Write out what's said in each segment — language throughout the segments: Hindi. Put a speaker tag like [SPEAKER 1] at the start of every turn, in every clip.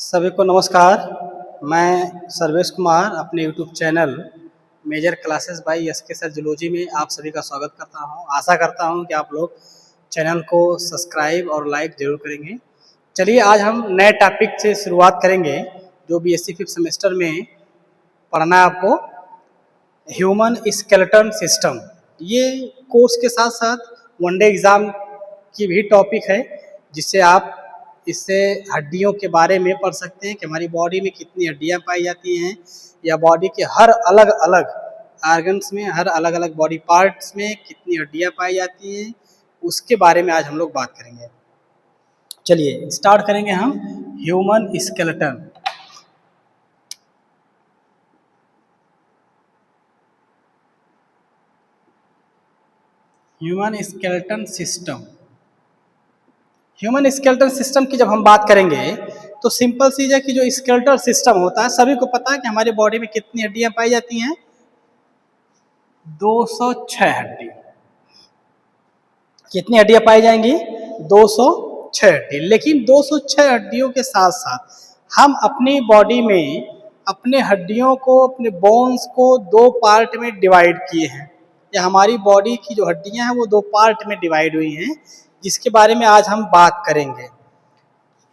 [SPEAKER 1] सभी को नमस्कार। मैं सर्वेश कुमार अपने YouTube channel major classes by S K sir zoology में आप सभी का स्वागत करता हूं। आशा करता हूं कि आप लोग चैनल को सब्सक्राइब और लाइक जरूर करेंगे। चलिए आज हम नए टॉपिक से शुरुआत करेंगे जो बीएससी फिफ्थ सेमेस्टर में पढ़ना है आपको, ह्यूमन स्केलेटन सिस्टम। ये कोर्स के साथ साथ वनडे एग्ज़ाम की भी टॉपिक है, जिससे आप इससे हड्डियों के बारे में पढ़ सकते हैं कि हमारी बॉडी में कितनी हड्डियां पाई जाती हैं, या बॉडी के हर अलग अलग आर्गन्स में, हर अलग अलग बॉडी पार्ट्स में कितनी हड्डियां पाई जाती हैं, उसके बारे में आज हम लोग बात करेंगे। चलिए स्टार्ट करेंगे हम human skeleton. Human skeleton system. Human skeleton system की जब हम बात करेंगे तो सिंपल चीज है कि जो स्केलेटल सिस्टम होता है, सभी को पता है कि हमारी बॉडी में कितनी हड्डियां पाई जाती हैं, 206 हड्डी। कितनी हड्डियां पाई जाएंगी? 206 हड्डी। लेकिन 206 हड्डियों के साथ साथ हम अपनी बॉडी में अपने हड्डियों को, अपने बोन्स को दो पार्ट में डिवाइड किए हैं, या हमारी बॉडी की जो हड्डियां हैं वो दो पार्ट में डिवाइड हुई हैं, जिसके बारे में आज हम बात करेंगे।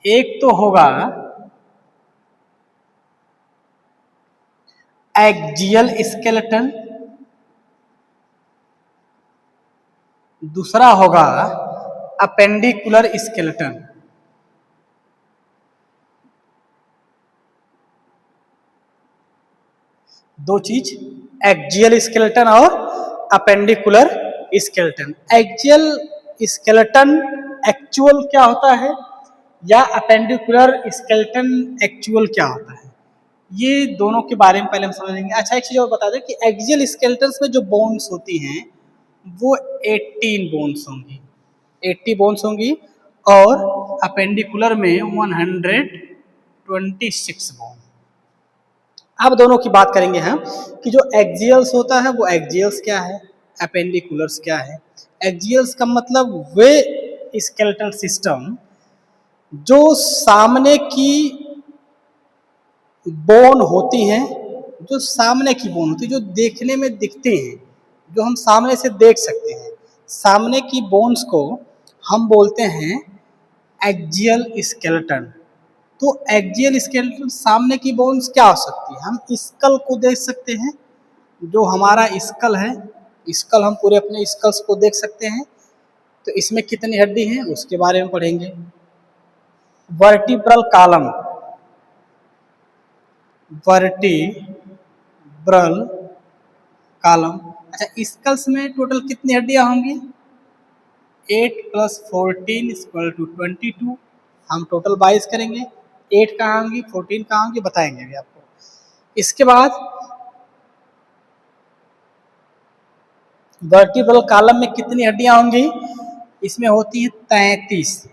[SPEAKER 1] एक तो होगा एक्जियल स्केलेटन, दूसरा होगा अपेंडिकुलर स्केलेटन। दो चीज, एक्जियल स्केलेटन और appendicular skeleton. Axial skeleton actual क्या होता है, या अपेंडिकुलर स्केलेटन एक्चुअल क्या होता है, ये दोनों के बारे में पहले हम समझेंगे। अच्छा, एक चीज और बता दें कि एक्जियल स्केलेटन में जो बोन्स होती हैं वो 18 बोन्स होंगी, 80 बोन्स होंगी, और अपेंडिकुलर में 126 बोन। अब दोनों की बात करेंगे हम कि जो एक्जियल्स होता है वो एक्जियल्स क्या है, अपेंडिकुलर्स क्या है। एक्जियल्स का मतलब वे स्केलेटल सिस्टम जो सामने की बोन होती हैं, जो सामने की बोन होती है, जो देखने में दिखती हैं, जो हम सामने से देख सकते हैं, सामने की बोन्स को हम बोलते हैं एक्जियल स्केलेटन। तो एक्जियल स्केलेटन सामने की बोन्स क्या हो सकती है? हम स्कल को देख सकते हैं, जो हमारा स्कल है, स्कल हम पूरे अपने स्कल्स को देख सकते हैं, तो इसमें कितनी हड्डी हैं उसके बारे में पढ़ेंगे। Vertebral column, vertebral column. अच्छा, स्कल्स में टोटल कितनी हड्डियां होंगी? 8 + 14 = 22। हम टोटल 22 करेंगे। 8 कहाँ होंगी, 14 कहाँ होंगी, बताएंगे अभी आपको। इसके बाद वर्टिब्रल कॉलम में कितनी हड्डियां होंगी? इसमें होती है 33।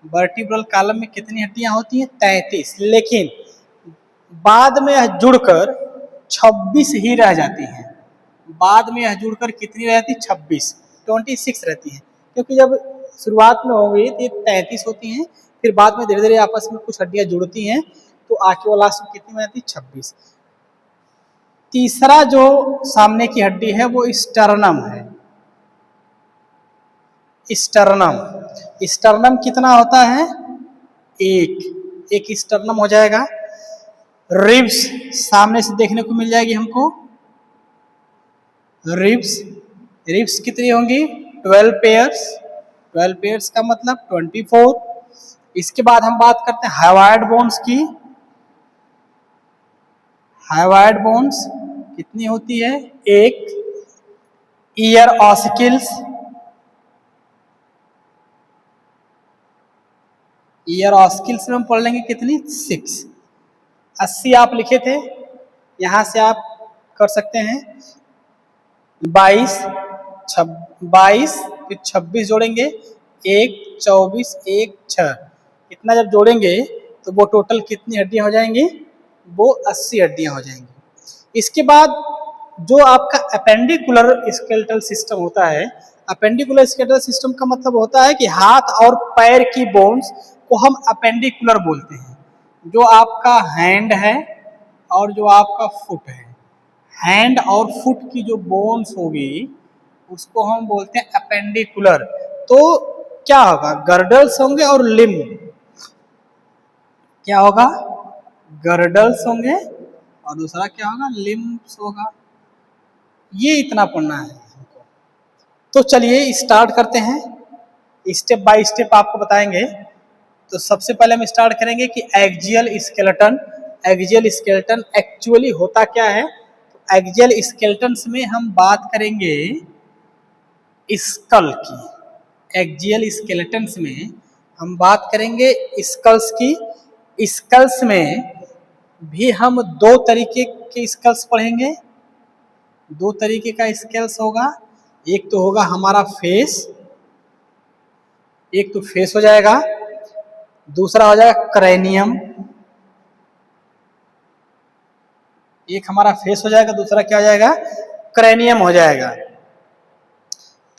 [SPEAKER 1] वर्टिब्रल कॉलम में कितनी हड्डियां होती हैं? 33। लेकिन बाद में यह जुड़कर 26 ही रह जाती हैं। बाद में यह जुड़कर कितनी रहती? 26 रहती हैं, क्योंकि जब शुरुआत में होगी तो ये 33 होती हैं, फिर बाद में धीरे धीरे आपस में कुछ हड्डियां जुड़ती हैं, तो आके वो लास्ट में कितनी रहती? 26। तीसरा जो सामने की हड्डी है वो स्टर्नम है। स्टर्नम, स्टर्नम कितना होता है? एक स्टर्नम हो जाएगा। रिब्स सामने से देखने को मिल जाएगी हमको। रिब्स कितनी होंगी? 12 पेयर्स। 12 पेयर्स का मतलब 24। इसके बाद हम बात करते हैं हाइवायड बोन्स की। हाइवायड बोन्स कितनी होती है? एक। ईयर ऑसिकल्स, ईयर ऑसिकल्स में हम पढ़ लेंगे कितनी? 6। 80 आप लिखे थे, यहां से आप कर सकते हैं 22, फिर 26 जोड़ेंगे, 1, 24, 1, 6। इतना जब जोड़ेंगे तो वो टोटल कितनी हड्डियां हो जाएंगी? वो 80 हड्डियां हो जाएंगी। इसके बाद जो आपका अपेंडिकुलर स्केलेटल सिस्टम होता है, अपेंडिकुलर स्केलेटल सिस्टम का मतलब होता है कि हाथ और पैर की बोन्स को हम अपेंडिकुलर बोलते हैं। जो आपका हैंड है और जो आपका फुट है, हैंड और फुट की जो बोन्स होगी उसको हम बोलते हैं अपेंडिकुलर। तो क्या होगा, गर्डल्स होंगे और लिम्ब, क्या होगा, गर्डल्स होंगे और दूसरा क्या होगा, लिम्ब्स होगा। ये इतना पढ़ना है हमको। तो चलिए स्टार्ट करते हैं, स्टेप बाय स्टेप आपको बताएंगे। तो सबसे पहले हम स्टार्ट करेंगे कि axial skeleton. Axial skeleton actually होता क्या है। तो एक्सियल स्केलेटन्स में हम बात करेंगे स्कल की। एक्सियल स्केलेटन्स में हम बात करेंगे स्कल्स की। स्कल्स में भी हम दो तरीके के स्कल्स पढ़ेंगे, दो तरीके का स्कल्स होगा। एक तो होगा हमारा फेस, एक तो फेस हो जाएगा, दूसरा हो जाएगा क्रेनियम। एक हमारा फेस हो जाएगा, दूसरा क्या हो जाएगा, क्रेनियम हो जाएगा।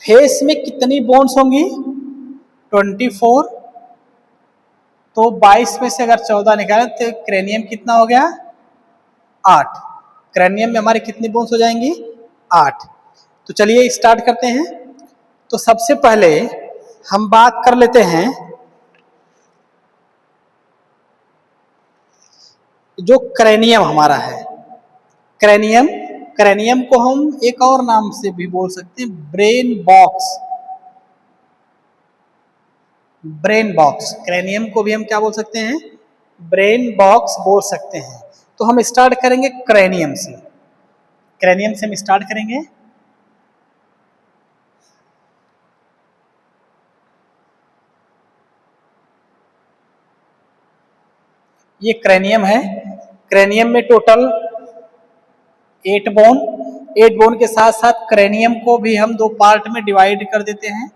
[SPEAKER 1] फेस में कितनी बोन्स होंगी, 24। तो 22 में से अगर 14 निकालें तो क्रेनियम कितना हो गया, 8। क्रेनियम में हमारी कितनी बोन्स हो जाएंगी, 8। तो चलिए स्टार्ट करते हैं। तो सबसे पहले हम बात कर लेते हैं जो क्रेनियम हमारा है। क्रेनियम, क्रेनियम को हम एक और नाम से भी बोल सकते हैं, brain box. Brain box, cranium को भी हम क्या बोल सकते हैं, ब्रेन बॉक्स बोल सकते हैं। तो हम स्टार्ट करेंगे क्रेनियम से। क्रेनियम से हम स्टार्ट करेंगे। ये क्रेनियम है। क्रेनियम में टोटल 8 बोन। 8 बोन के साथ साथ क्रेनियम को भी हम दो पार्ट में डिवाइड कर देते हैं।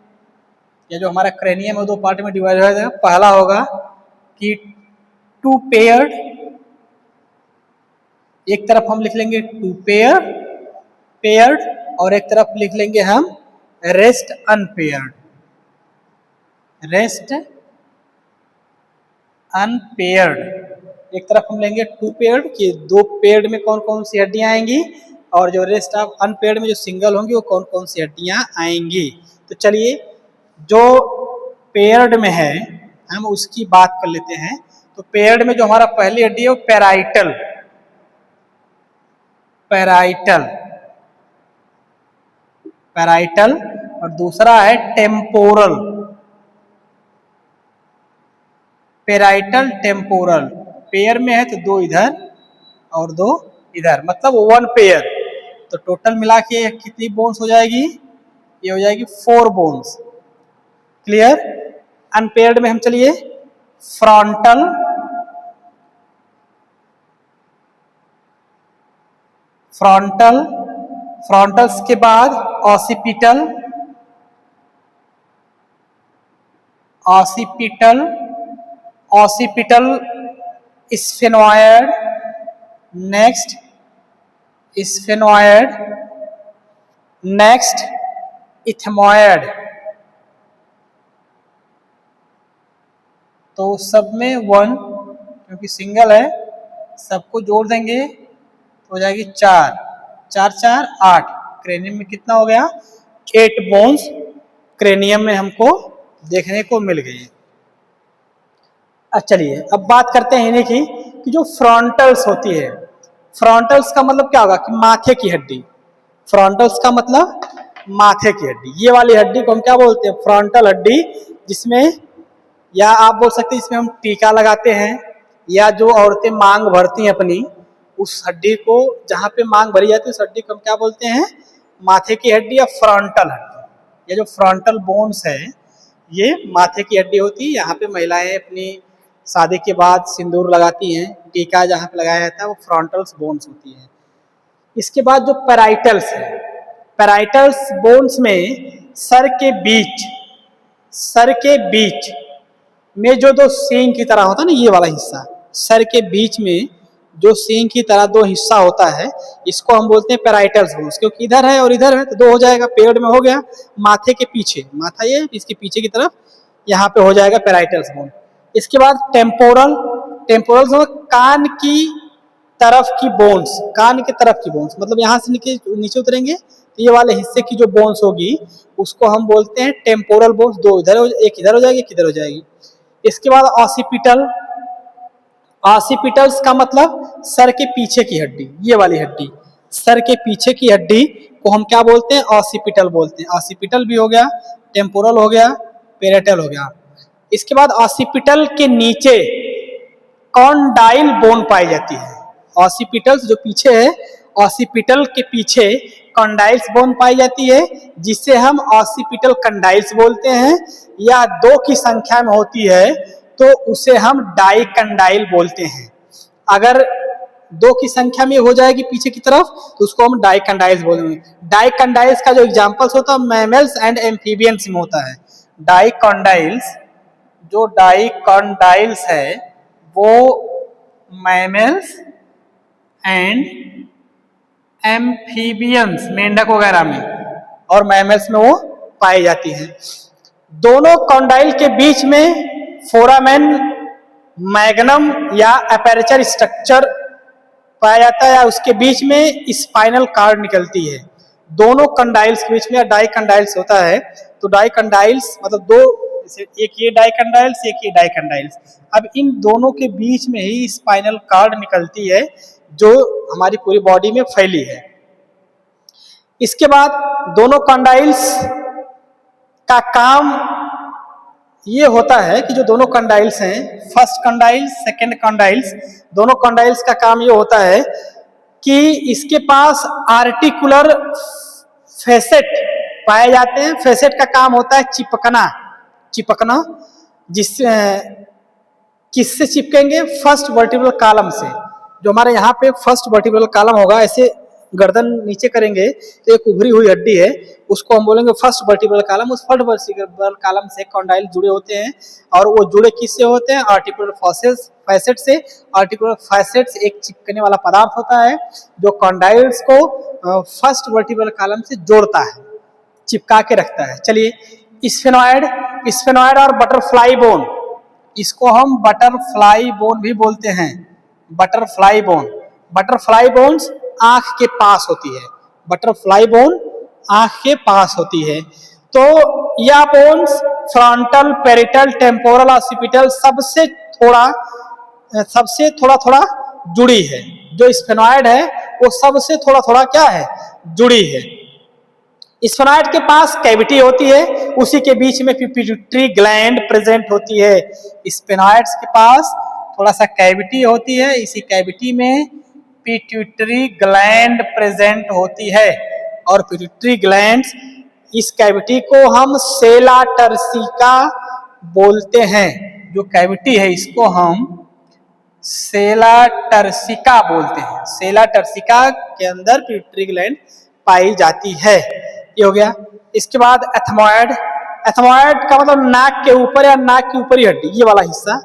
[SPEAKER 1] ये जो हमारा क्रेनियम है दो पार्ट में डिवाइड हो जाएगा। पहला होगा कि 2 पेयर्ड, एक तरफ हम लिख लेंगे 2 पेयर्ड और एक तरफ लिख लेंगे हम रेस्ट अनपेयर्ड। रेस्ट अनपेयर्ड, एक तरफ हम लेंगे 2 पेयर्ड कि 2 पेयर्ड में कौन कौन सी हड्डियां आएंगी, और जो रेस्ट ऑफ अनपेयर्ड में जो सिंगल होंगी वो कौन कौन सी हड्डियां आएंगी। तो चलिए जो पेयर्ड में है हम उसकी बात कर लेते हैं। तो पेयर्ड में जो हमारा पहली हड्डी है वो पैराइटल, पैराइटल, पैराइटल, और दूसरा है टेम्पोरल, पेराइटल टेम्पोरल। पेयर में है तो 2 इधर और 2 इधर, मतलब 1 पेयर। तो टोटल मिला के कितनी बोन्स हो जाएगी, ये हो जाएगी 4 बोन्स। क्लियर। अनपेयर्ड में हम चलिए फ्रंटल, फ्रंटल, फ्रंटल्स के बाद occipital, occipital, occipital sphenoid, next sphenoid, next ethmoid. तो सब में 1, क्योंकि सिंगल है सबको जोड़ देंगे तो हो जाएगी 4, 4 4 8। क्रेनियम में कितना हो गया, 8 बोन्स क्रेनियम में हमको देखने को मिल गई। चलिए अब बात करते हैं इन्हीं की कि जो फ्रंटल्स होती है। फ्रंटल्स का मतलब क्या होगा कि माथे की हड्डी। फ्रंटल्स का मतलब माथे की हड्डी। ये वाली हड्डी को हम क्या बोलते हैं, फ्रंटल हड्डी, जिसमें या आप बोल सकते हैं इसमें हम टीका लगाते हैं, या जो औरतें मांग भरती हैं अपनी, उस हड्डी को जहाँ पे मांग भरी जाती है उस हड्डी को हम क्या बोलते हैं, माथे की हड्डी या फ्रंटल हड्डी। ये जो फ्रंटल बोन्स है ये माथे की हड्डी होती है। यहाँ पे महिलाएं अपनी शादी के बाद सिंदूर लगाती हैं, टीका जहाँ पे लगाया जाता है वो फ्रंटल्स बोन्स होती है। इसके बाद जो पैराइटल्स है, पैराइटल्स बोन्स में सर के बीच, सर के बीच में जो 2 सींग की तरह होता है ना, ये वाला हिस्सा, सर के बीच में जो सींग की तरह 2 हिस्सा होता है, इसको हम बोलते हैं पैराइटल्स बोन्स। क्योंकि इधर है और इधर है तो 2 हो जाएगा, पेड़ में हो गया। माथे के पीछे, माथा ये इसके पीछे की तरफ यहाँ पे हो जाएगा पैराइटल्स बोन। इसके बाद टेम्पोरल, टेम्पोरल्स कान की तरफ की बोन्स, कान की तरफ की बोन्स, मतलब यहाँ से नीचे उतरेंगे तो ये वाले हिस्से की जो बोन्स होगी उसको हम बोलते हैं टेम्पोरल बोन्स। दो इधर, एक इधर हो जाएगी, एक इधर हो जाएगी। इसके बाद ऑसिपिटल, ऑसिपिटल्स का मतलब सर के पीछे की हड्डी, ये वाली हड्डी, सर के पीछे की हड्डी को हम क्या बोलते हैं? ऑसिपिटल बोलते हैं। ऑसिपिटल भी हो गया, टेम्पोरल हो गया, पेराइटल हो गया। इसके बाद ऑसिपिटल के नीचे कॉन्डाइल बोन पाई जाती है। ऑसिपिटल जो पीछे है, ऑसिपिटल के पीछे कॉन्डाइल्स बोन पाई जाती है, जिससे हम ऑसिपिटल कंडाइल्स बोलते हैं। या दो की संख्या में होती है तो उसे हम डाइकंडाइल बोलते हैं। अगर दो की संख्या में हो जाएगी पीछे की तरफ तो उसको हम डाइकंडाइल्स बोलेंगे। डाइकंडाइल्स का जो एग्जांपल्स होता है मैमल्स एंड एम्फीबियंस में होता है। डाइकंडाइल्स, जो डाइकंडाइल्स है वो मैमल्स एंड एम्फीबियंस, मेंढक वगैरह में और मैमल्स में वो पाई जाती है। दोनों कॉन्डाइल के बीच में फोरामेन मैग्नम या अपेरेचर स्ट्रक्चर पाया जाता है, या उसके बीच में स्पाइनल कार्ड निकलती है। दोनों कंडाइल्स के बीच में, या डाइकंडाइल्स होता है तो डाइकंडाइल्स मतलब दो, एक ये डाइकंडाइल्स, एक ये डाइकंडाइल्स। अब इन दोनों के बीच में ही स्पाइनल कार्ड निकलती है जो हमारी पूरी बॉडी में फैली है। इसके बाद दोनों कंडाइल्स का काम ये होता है कि जो दोनों कंडाइल्स हैं, फर्स्ट कंडाइल्स, सेकंड कंडाइल्स, दोनों कंडाइल्स का काम ये होता है कि इसके पास आर्टिकुलर फेसेट पाए जाते हैं। फेसेट का काम होता है चिपकना, चिपकना, जिससे किससे चिपकेंगे? फर्स्ट वर्टिब्रल कॉलम से। जो हमारे यहाँ पे फर्स्ट वर्टिब्रल कॉलम होगा, ऐसे गर्दन नीचे करेंगे तो एक उभरी हुई हड्डी है, उसको हम बोलेंगे फर्स्ट वर्टिब्रल कॉलम। उस फर्स्ट वर्टिब्रल कॉलम से कॉन्डाइल जुड़े होते हैं, और वो जुड़े किससे होते हैं? आर्टिकुलर फैसेट से। आर्टिकुलर फैसेट एक चिपकने वाला पदार्थ होता है जो कॉन्डाइल्स को फर्स्ट वर्टिब्रल कॉलम से जोड़ता है, चिपका के रखता है। चलिए स्फेनॉइड, स्फेनॉइड और बटरफ्लाई बोन, इसको हम बटरफ्लाई बोन भी बोलते हैं। बटरफ्लाई बोन, बटरफ्लाई बोन्स आंख के पास होती है। बटरफ्लाई बोन आंख के पास होती है। तो यह bones frontal, parietal, temporal, occipital सबसे थोड़ा थोड़ा जुड़ी है। जो स्फेनॉइड है वो सबसे थोड़ा थोड़ा क्या है? जुड़ी है। स्फेनॉइड के पास कैविटी होती है, उसी के बीच में पिट्यूटरी ग्लैंड प्रेजेंट होती है। स्फेनॉइड्स के पास थोड़ा सा कैविटी होती है, इसी कैविटी में पिट्यूटरी ग्लैंड प्रेजेंट होती है। और पिट्यूटरी ग्लैंड, इस कैविटी को हम सेला टर्सिका बोलते हैं। जो कैविटी है इसको हम सेला टर्सिका बोलते हैं। सेला टर्सिका के अंदर पिट्यूटरी ग्लैंड पाई जाती है। ये हो गया। इसके बाद एथमॉइड, एथमॉइड का मतलब नाक के ऊपर या नाक की ऊपरी हड्डी, ये वाला हिस्सा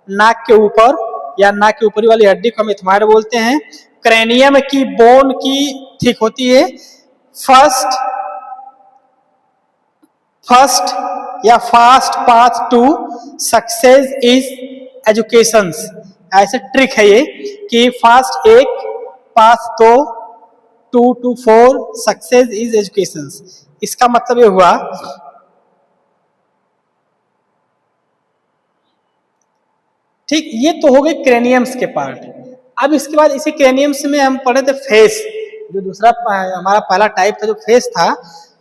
[SPEAKER 1] नाक के ऊपर या नाक की ऊपरी वाली हड्डी को हम एथमॉइड बोलते हैं। क्रेनियम की बोन की थिक होती है। फर्स्ट या fast path to success is education. ऐसे ट्रिक है ये कि फास्ट एक, पाथ दो, 2 to 4, सक्सेस इज एजुकेशन। इसका मतलब ये हुआ ठीक। ये तो हो गए क्रेनियम्स के पार्ट। अब इसके बाद इसी क्रेनियम्स में हम पढ़े थे फेस, जो दूसरा हमारा पहला टाइप था जो फेस था।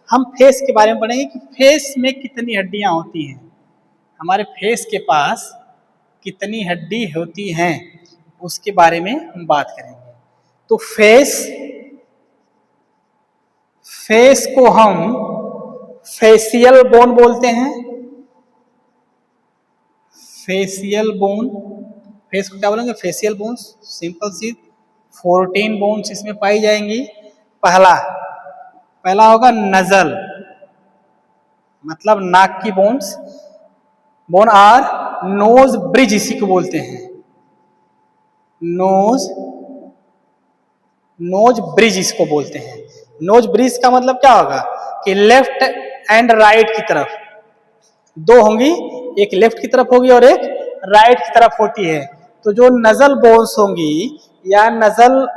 [SPEAKER 1] हम फेस के बारे में पढ़ेंगे कि फेस में कितनी हड्डियां होती हैं। हमारे फेस के पास कितनी हड्डी होती हैं उसके बारे में हम बात करेंगे। तो फेस को हम फेशियल बोन बोलते हैं। फेशियल बोन, फेस को क्या बोलेंगे? Facial bones. सिंपल सी 14 बोन्स इसमें पाई जाएंगी। पहला होगा नजल, मतलब नाक की bones. Bone are knows bridge, इसी को बोलते हैं नोज ब्रिज, इसको बोलते हैं। नोज ब्रिज का मतलब क्या होगा कि लेफ्ट एंड राइट की तरफ दो होंगी, एक लेफ्ट की तरफ होगी और एक राइट की तरफ होती है। तो जो नजल बोन्स होंगी या नजल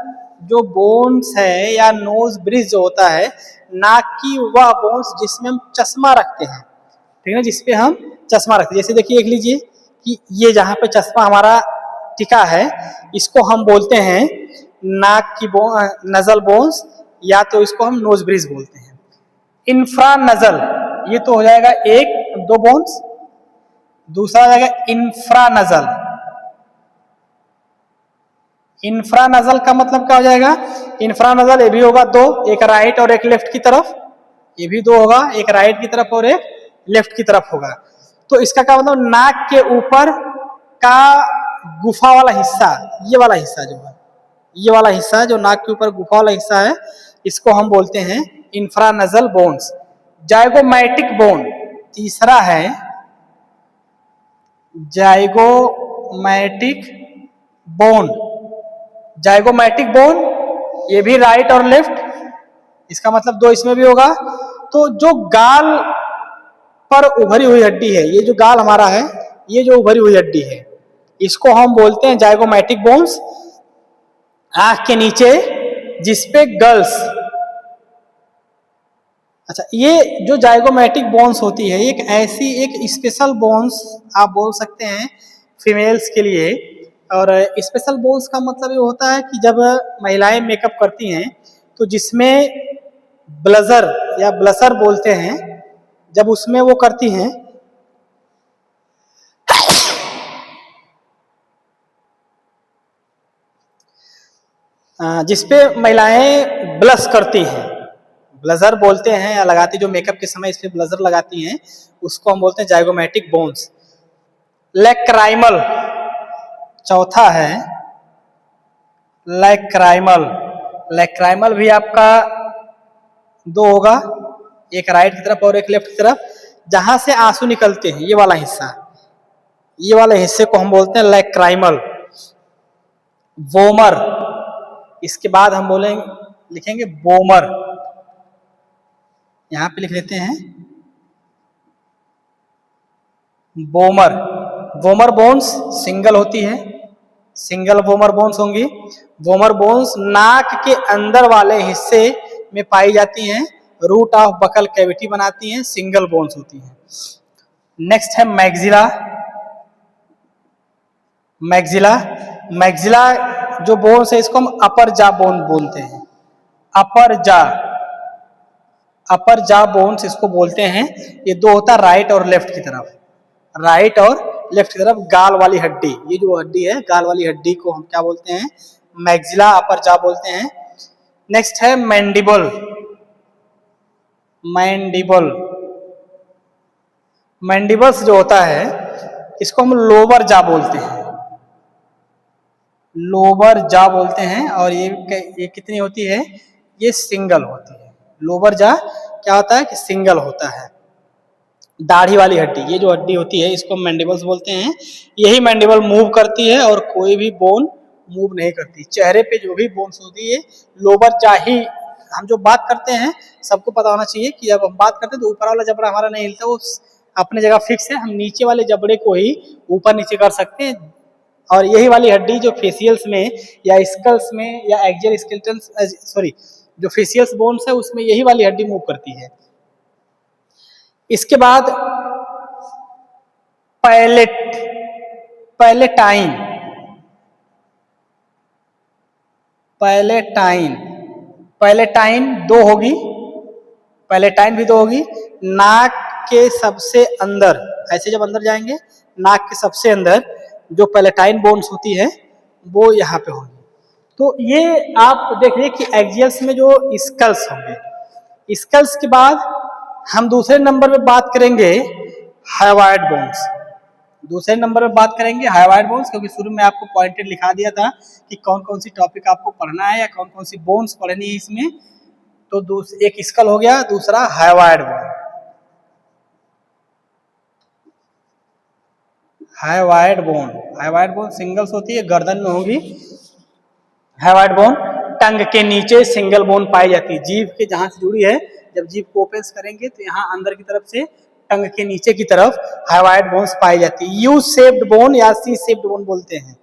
[SPEAKER 1] जो बोन्स है या नोज ब्रिज जो होता है, नाक की वह बोन्स जिसमें हम चश्मा रखते हैं, ठीक है, जिसपे हम चश्मा रखते हैं। जैसे देखिए, देख लीजिए कि ये जहाँ पे चश्मा हमारा टिका है, इसको हम बोलते हैं नाक की नजल बोन्स, या तो इसको हम नोज ब्रिज बोलते हैं। इंफ्रा नजल, ये तो हो जाएगा एक दो बोन्स। दूसरा हो जाएगा इंफ्रा नजल। इंफ्रा नजल का मतलब क्या हो जाएगा? इंफ्रा नजल ये भी होगा दो, एक राइट और एक लेफ्ट की तरफ, ये भी दो होगा, एक राइट की तरफ और एक लेफ्ट की तरफ होगा। तो इसका क्या मतलब, नाक के ऊपर का गुफा वाला हिस्सा, ये वाला हिस्सा जो है, ये वाला हिस्सा जो नाक के ऊपर गुफा वाला हिस्सा है, इसको हम बोलते हैं इंफ्रानजल बोन्स। जाइगोमैटिक बोन तीसरा है, जाइगोमैटिक बोन। जाइगोमैटिक बोन ये भी राइट और लेफ्ट, इसका मतलब दो इसमें भी होगा। तो जो गाल पर उभरी हुई हड्डी है, ये जो गाल हमारा है, ये जो उभरी हुई हड्डी है, इसको हम बोलते हैं जाइगोमैटिक बोन्स। आंख के नीचे जिसपे गर्ल्स, अच्छा, ये जो जाइगोमैटिक बोन्स होती है, एक ऐसी एक स्पेशल बोन्स आप बोल सकते हैं फीमेल्स के लिए। और स्पेशल बोन्स का मतलब ये होता है कि जब महिलाएं मेकअप करती हैं, तो जिसमें ब्लजर या ब्लशर बोलते हैं, जब उसमें वो करती हैं, जिसपे महिलाएं ब्लश करती हैं, ब्लजर बोलते हैं, या लगाती जो मेकअप के समय इस पे ब्लजर लगाती हैं, उसको हम बोलते हैं जाइगोमैटिक बोन्स। लैक्राइमल चौथा है, लैक्राइमल। लैक्राइमल भी आपका दो होगा, एक राइट की तरफ और एक लेफ्ट की तरफ, जहां से आंसू निकलते हैं, ये वाला हिस्सा, ये वाले हिस्से को हम बोलते हैं लैक्राइमल। वोमर, इसके बाद हम बोलेंगे, लिखेंगे बोमर, यहां पे लिख लेते हैं बोमर। वोमर बोन्स सिंगल होती है, सिंगल वोमर बोन्स होंगी। वोमर बोन्स नाक के अंदर वाले हिस्से में पाई जाती हैं, रूट ऑफ बकल कैविटी बनाती हैं, सिंगल बोन्स होती हैं। नेक्स्ट है मैग्जिला। मैग्जिला, मैग्जिला जो बोन्स है, इसको हम अपर जा बोन बोलते हैं। अपर जा, अपर जा बोन्स इसको बोलते हैं। ये दो होता है राइट और लेफ्ट की तरफ, राइट और लेफ्ट की तरफ गाल वाली हड्डी, ये जो हड्डी है गाल वाली हड्डी को हम क्या बोलते हैं? मैग्जिला अपर जा बोलते हैं। नेक्स्ट है मैंडिबल। मैंडिबल, मैंडिबल्स जो होता है, इसको हम लोअर जा बोलते हैं, लोअर जा बोलते हैं। और ये कितनी होती है? ये सिंगल होती है। लोअर जा क्या होता है कि सिंगल होता है। दाढ़ी वाली हड्डी, ये जो हड्डी होती है, इसको मैंडिबल्स बोलते हैं। यही मैंडिबल मूव करती है और कोई भी बोन मूव नहीं करती। चेहरे पे जो भी बोन्स होती है, लोअर जा ही, हम जो बात करते हैं सबको पता होना चाहिए कि जब हम बात करते हैं तो ऊपर वाला जबड़ा हमारा नहीं हिलता, वो अपने जगह फिक्स है। हम नीचे वाले जबड़े को ही ऊपर नीचे कर सकते हैं। और यही वाली हड्डी जो फेशियल्स में या स्कल्स में या एक्सियल स्केलेटन, सॉरी, जो फेशियल्स बोन्स है उसमें यही वाली हड्डी मूव करती है। इसके बाद पैलेट, पैलेटाइन, पैलेटाइन, पैलेटाइन दो होगी, पैलेटाइन भी दो होगी। नाक के सबसे अंदर, ऐसे जब अंदर जाएंगे, नाक के सबसे अंदर जो पैलेटाइन बोन्स होती है वो यहाँ पे होगी। तो ये आप देखिए कि एक्सियल्स में जो स्कल्स होंगे। स्कल्स के बाद हम दूसरे नंबर पे बात करेंगे हाइवाइड बोन्स। दूसरे नंबर पे बात करेंगे हाइवाइड बोन्स, क्योंकि शुरू में आपको पॉइंटेड लिखा दिया था कि कौन कौन सी टॉपिक आपको पढ़ना है या कौन कौन सी बोन्स पढ़नी है इसमें। तो एक स्कल हो गया, दूसरा hyoid bone. Hyoid bone, hyoid bone singles होती है, गर्दन में होगी। हाइवाइड बोन टंग के नीचे सिंगल बोन पाई जाती है, जीभ के जहां से जुड़ी है। जब जीभ को ओपन करेंगे तो यहाँ अंदर की तरफ से टंग के नीचे की तरफ हाइवाइड बोन्स पाई जाती है। यू शेप्ड बोन या सी शेप्ड बोन बोलते हैं।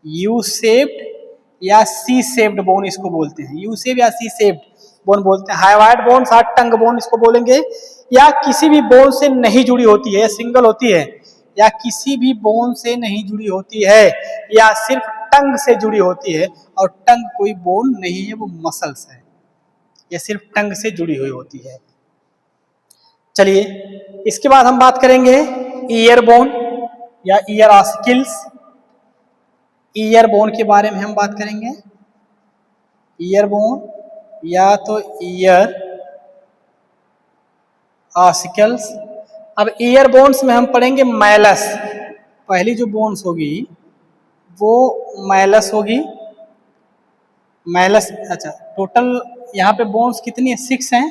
[SPEAKER 1] यू शेप्ड या सी शेप्ड बोन इसको बोलते हैं, यू शेप या सी शेप्ड बोन बोलते हैं। हाइवाइड बोन्स और टंग बोन इसको बोलेंगे, या किसी भी बोन से नहीं जुड़ी होती है, सिंगल होती है, या किसी भी बोन से नहीं जुड़ी होती है, या सिर्फ टंग से जुड़ी होती है, और टंग कोई बोन नहीं है, वो मसल्स है, या सिर्फ टंग से जुड़ी हुई होती है। चलिए इसके बाद हम बात करेंगे ईयर बोन या ईयर ऑसिकल्स। ईयर बोन के बारे में हम बात करेंगे। ईयर बोन या तो ईयर ऑसिकल्स। अब ईयर बोन्स में हम पढ़ेंगे मैलस। पहली जो बोन्स होगी वो मैलस होगी। मैलस, अच्छा टोटल यहाँ पे बोन्स कितनी है, 6 हैं,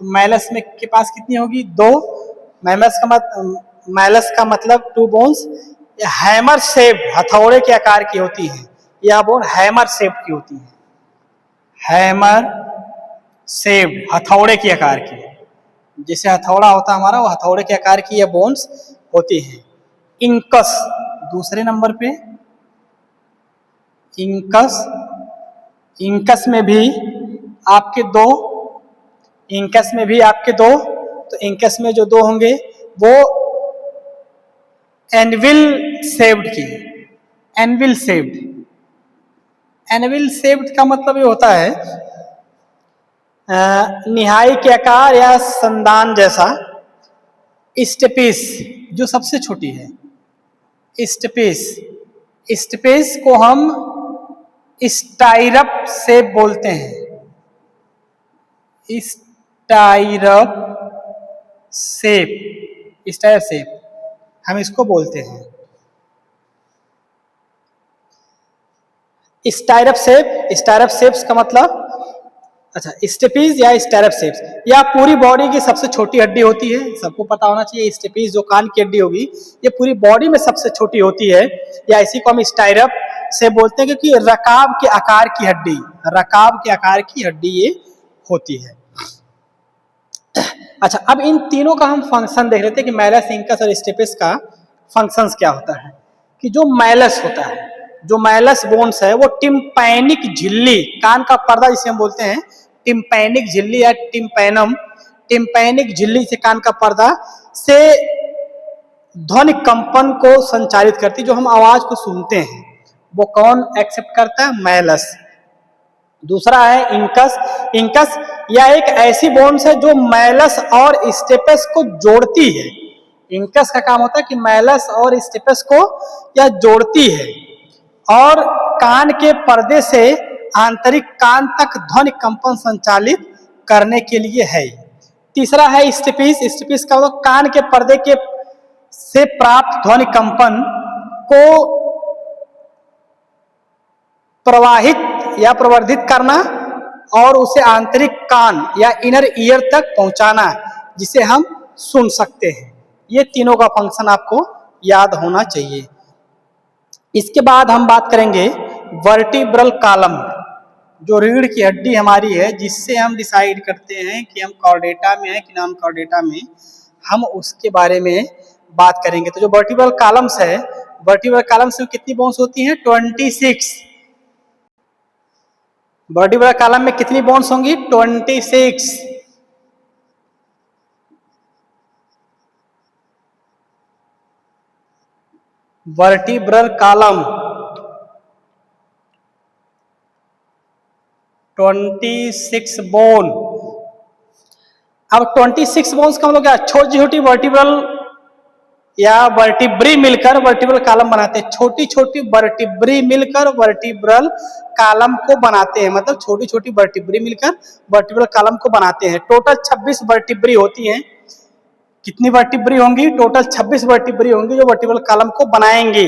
[SPEAKER 1] तो मैलस में के पास कितनी होगी, 2। मैलस का मतलब 2 बोन्स। हैमर शेप, हथौड़े के आकार की होती है, यह बोन हैमर शेप की होती है, हैमर शेप, हथौड़े के आकार की, जैसे हथौड़ा होता है हमारा, वो हथौड़े के आकार की ये बोन्स होती हैं। इंकस दूसरे नंबर पे, इंकस। इंकस में भी आपके 2, इंकस में भी आपके 2, तो इंकस में जो 2 होंगे वो एनविल शेप्ड की, एनविल शेप्ड। एनविल शेप्ड का मतलब ये होता है निहाई के आकार या संदान जैसा। स्टेपिस जो सबसे छोटी है, स्टेपिस, स्टेपिस को हम स्टाइरप शेप बोलते हैं, स्टाइरप शेप, स्टाइरप शेप हम इसको बोलते हैं। स्टाइरप शेप, स्टाइरप शेप्स का मतलब, अच्छा स्टेपीज या स्टाइरप शेप्स, या पूरी बॉडी की सबसे छोटी हड्डी होती है, सबको पता होना चाहिए। स्टेपीज जो कान की हड्डी होगी ये पूरी बॉडी में सबसे छोटी होती है, या इसी को हम स्टाइरप से बोलते हैं, क्योंकि रकाब के आकार की हड्डी, रकाब के आकार की हड्डी ये होती है। अच्छा अब इन तीनों का हम फंक्शन देख लेते हैं कि मैलस, इंकस और स्टेपिस का फंक्शंस क्या होता है। कि जो मैलस होता है, जो मैलस बोन्स है वो टिम्पैनिक झिल्ली, कान का पर्दा जिसे हम बोलते हैं टिम्पैनिक झिल्ली या टिम्पैनम, टिम्पैनिक झिल्ली से कान का पर्दा से ध्वनि कंपन को संचालित करती, जो हम आवाज को सुनते हैं वो कौन एक्सेप्ट करता है, मैलस। दूसरा है इंकस। इंकस यह एक ऐसी बोन्स है जो मैलस और स्टेपस को जोड़ती है। इंकस का काम होता है कि मैलस और स्टेपस को यह जोड़ती है, और कान के पर्दे से आंतरिक कान तक ध्वनि कंपन संचालित करने के लिए है। तीसरा है स्टेपिस। स्टेपिस का मतलब कान के पर्दे के से प्राप्त ध्वनि कंपन को प्रवाहित या प्रवर्धित करना और उसे आंतरिक कान या इनर ईयर तक पहुंचाना, जिसे हम सुन सकते हैं। ये तीनों का फंक्शन आपको याद होना चाहिए। इसके बाद हम बात करेंगे वर्टिब्रल कॉलम, जो रीढ़ की हड्डी हमारी है, जिससे हम डिसाइड करते हैं कि हम कॉर्डेटा में है कि नॉन कॉर्डेटा में, हम उसके बारे में बात करेंगे। तो जो वर्टिब्रल कॉलम्स है, वर्टिब्रल कॉलम्स में कितनी बोन्स होती हैं, 26। वर्टिब्रल कॉलम में कितनी बोन्स होंगी, 26। Vertebral column 26 bone. अब 26 बोन्स का मतलब क्या, छोटी छोटी वर्टिब्रल या वर्टिब्री मिलकर वर्टिब्रल कॉलम बनाते हैं। छोटी छोटी वर्टिब्री मिलकर वर्टिब्रल कॉलम को बनाते हैं, मतलब छोटी छोटी वर्टिब्री मिलकर वर्टिब्रल कॉलम को बनाते हैं। टोटल 26 वर्टिब्री होती हैं। कितनी वर्टिब्री होंगी, टोटल 26 वर्टिब्री होंगी जो वर्टिब्रल कॉलम को बनाएंगी,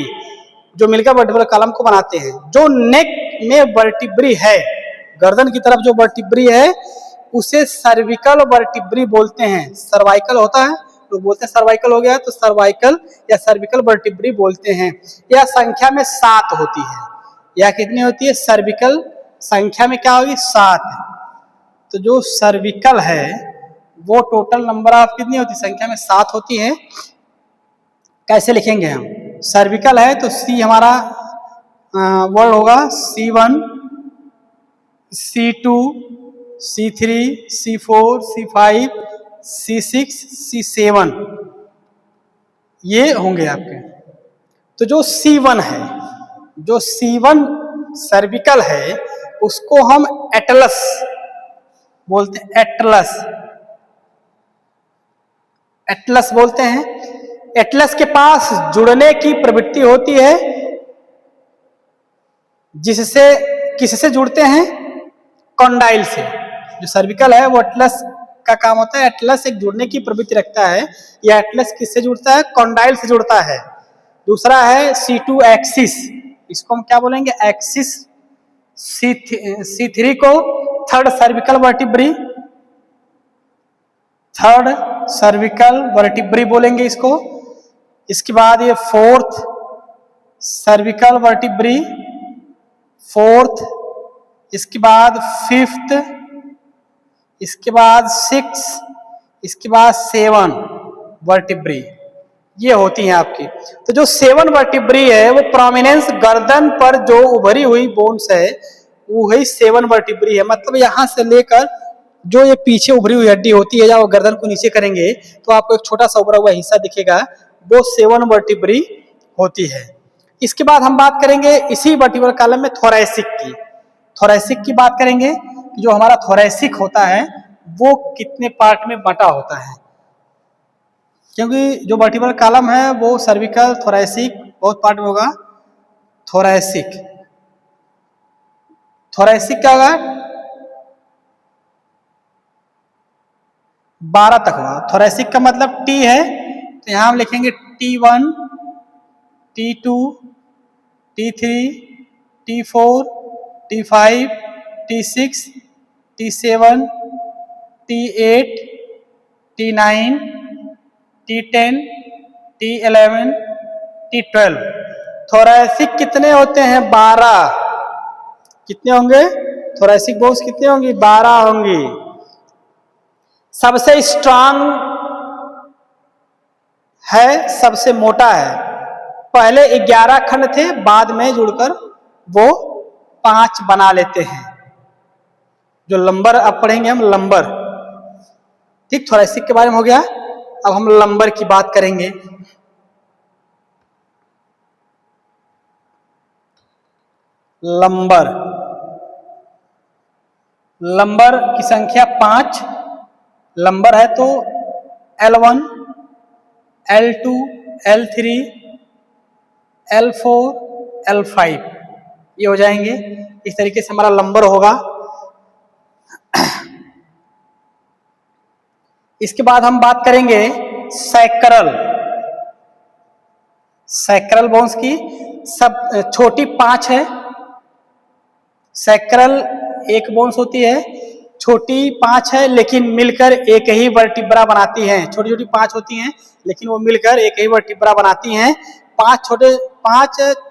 [SPEAKER 1] जो मिलकर वर्टिब्रल कॉलम को बनाते हैं। जो नेक में वर्टिब्री है, गर्दन की तरफ जो वर्टिब्री है उसे सर्विकल वर्टिब्री बोलते हैं। सर्वाइकल होता है, लोग बोलते हैं सर्वाइकल हो गया, तो सर्वाइकल या सर्विकल वर्टिब्री बोलते हैं। यह संख्या में 7 होती है। यह कितनी होती है, सर्विकल संख्या में क्या होगी, 7। तो जो सर्विकल है वो टोटल नंबर ऑफ कितनी होती है, संख्या में 7 होती है। कैसे लिखेंगे हम, सर्विकल है तो सी हमारा वर्ड होगा C1, C2, C3, C4, C5, C6, C7, ये होंगे आपके। तो जो C1 है, जो C1 सर्विकल है, उसको हम एटलस बोलते हैं। एटलस, एटलस बोलते हैं। एटलस के पास जुड़ने की प्रवृत्ति होती है, जिससे किससे जुड़ते हैं? कॉन्डाइल से। जो सर्विकल है वो एटलस का काम होता है, एटलस एक जुड़ने की प्रवृत्ति रखता है। यह एटलस किससे जुड़ता है? कॉन्डाइल से जुड़ता है। दूसरा है C2 एक्सिस, इसको हम क्या बोलेंगे? एक्सिस। C3 को third cervical vertebrae, third cervical vertebrae बोलेंगे इसको। इसके बाद ये फोर्थ सर्विकल वर्टिब्री, फोर्थ। इसके बाद फिफ्थ, इसके बाद सिक्स, इसके बाद 7 वर्टिब्री, ये होती हैं आपकी। तो जो 7 वर्टिब्री है वो प्रोमिनेंस गर्दन पर जो उभरी हुई बोन्स है वही 7 वर्टिब्री है। मतलब यहां से लेकर जो ये पीछे उभरी हुई हड्डी होती है, जब आप गर्दन को नीचे करेंगे तो आपको एक छोटा सा उभरा हुआ हिस्सा दिखेगा, वो 7 वर्टिब्री होती है। इसके बाद हम बात करेंगे इसी वर्टिब्रल कॉलम में थोरैसिक की। थोरैसिक की बात करेंगे कि जो हमारा थोरैसिक होता है वो कितने पार्ट में बटा होता है, क्योंकि जो वर्टिब्रल कॉलम है वो सर्विकल, थोरैसिक बहुत पार्ट में होगा। थोरैसिक, थोरैसिक क्या होगा? 12 तक होगा। थोरैसिक का मतलब T है, तो यहां हम लिखेंगे T1, T2, T3, T4, T5, T6, T7, T8, T9, T10, T11, T12। Thoracic कितने होते हैं? 12। कितने होंगे? थोरैसिक बोन्स कितने होंगी? 12 होंगी। सबसे स्ट्रांग है, सबसे मोटा है। पहले 11 खंड थे, बाद में जुड़कर वो 5 बना लेते हैं। जो लंबर अब पढ़ेंगे हम, लंबर। ठीक, थोरैसिक के बारे में हो गया। अब हम लंबर की बात करेंगे। लंबर, लंबर की संख्या 5 लंबर है, तो L1, L2, L3, L4, L5 ये हो जाएंगे। इस तरीके से हमारा लंबर होगा। इसके बाद हम बात करेंगे सैक्रल। सैक्रल बोन्स की सब छोटी 5 है। सैक्रल एक बोन्स होती है, छोटी 5 है, लेकिन मिलकर एक ही वर्टिब्रा बनाती हैं। छोटी छोटी 5 होती हैं, लेकिन वो मिलकर एक ही वर्टिब्रा बनाती हैं। 5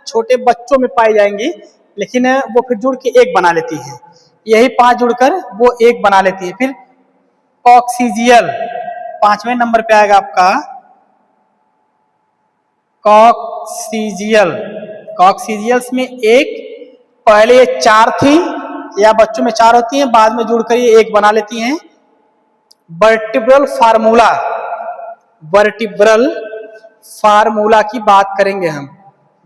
[SPEAKER 1] छोटे बच्चों में पाई जाएंगी, लेकिन वो फिर जुड़ के एक बना लेती हैं। यही 5 जुड़कर वो एक बना लेती है। फिर कॉक्सीजियल 5वें नंबर पे आएगा आपका कॉक्सीजियल। कॉक्सीजियल्स में एक, पहले ये 4 थी, या बच्चों में 4 होती हैं, बाद में जुड़कर ये एक बना लेती हैं। वर्टिब्रल फार्मूला, वर्टिब्रल फार्मूला की बात करेंगे हम।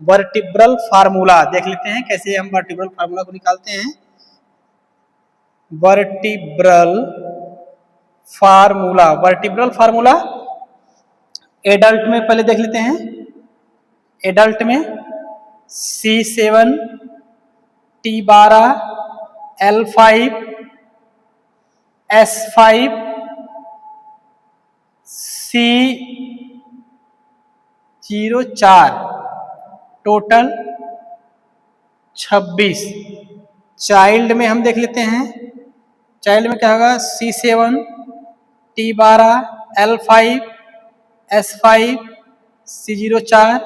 [SPEAKER 1] वर्टिब्रल फार्मूला देख लेते हैं कैसे हम वर्टिब्रल फार्मूला को निकालते हैं। Vertebral formula, vertebral formula adult में पहले देख लेते हैं। एडल्ट में C7, T12, L5, S5, C04, total 26। Child में हम देख लेते हैं। चाइल्ड में क्या होगा? C7, T12, L5, S5, C04,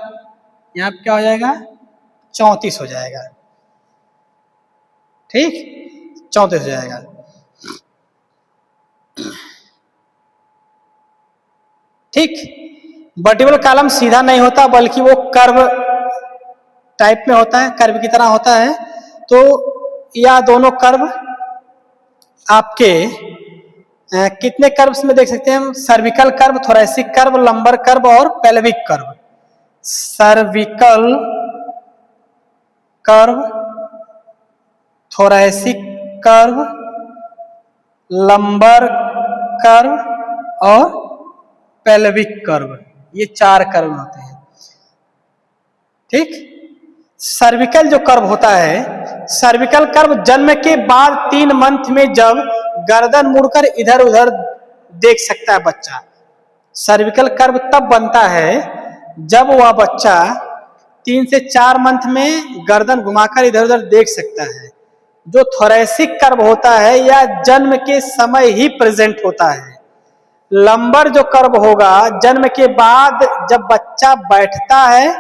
[SPEAKER 1] यहाँ पे क्या हो जाएगा? 34 हो जाएगा। ठीक, 34 हो जाएगा। ठीक, वर्टिब्रल कॉलम सीधा नहीं होता, बल्कि वो कर्व टाइप में होता है, कर्व की तरह होता है। तो यह दोनों कर्व आपके कितने कर्व्स में देख सकते हैं हम? Cervical curve, thoracic curve, lumbar curve और pelvic curve. Cervical curve, thoracic curve, lumbar curve और पेल्विक कर्व, ये 4 कर्व होते हैं। ठीक। सर्विकल जो कर्व होता है, सर्विकल कर्व जन्म के बाद 3 मंथ में जब गर्दन मुड़कर इधर उधर देख सकता है बच्चा। सर्विकल कर्व तब बनता है जब वह बच्चा 3 से 4 मंथ में गर्दन घुमाकर इधर उधर देख सकता है। जो थोरैसिक कर्व होता है यह जन्म के समय ही प्रेजेंट होता है। लंबर जो कर्व होगा जन्म के बाद जब बच्चा बैठता है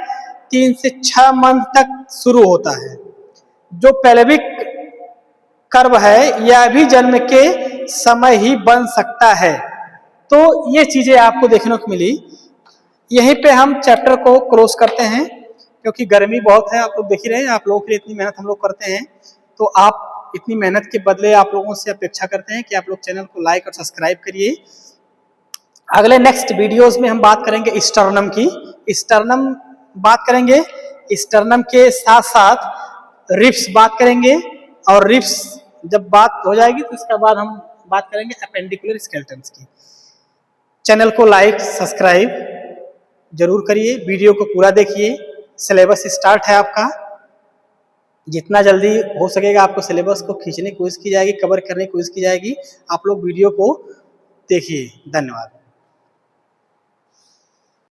[SPEAKER 1] 3 से 6 मंथ तक शुरू होता है। जो पेल्विक कर्व है यह भी जन्म के समय ही बन सकता है। तो ये चीजें आपको देखने को मिली। यहीं पे हम चैप्टर को क्लोज करते हैं क्योंकि गर्मी बहुत है, आप लोग देख ही रहे हैं। आप लोगों के लिए इतनी मेहनत हम लोग करते हैं, तो आप इतनी मेहनत के बदले आप लोगों से अपेक्षा करते हैं कि आप लोग चैनल को लाइक और सब्सक्राइब करिए। अगले नेक्स्ट वीडियोस में हम बात करेंगे स्टर्नम की। स्टर्नम बात करेंगे, स्टर्नम के साथ साथ रिब्स बात करेंगे, और रिब्स जब बात हो जाएगी तो इसके बाद हम बात करेंगे अपेंडिकुलर स्केलेटन्स की। चैनल को लाइक सब्सक्राइब जरूर करिए, वीडियो को पूरा देखिए। सिलेबस स्टार्ट है आपका, जितना जल्दी हो सकेगा आपको सिलेबस को खींचने की कोशिश की जाएगी, कवर करने की कोशिश की जाएगी। आप लोग वीडियो को देखिए। धन्यवाद।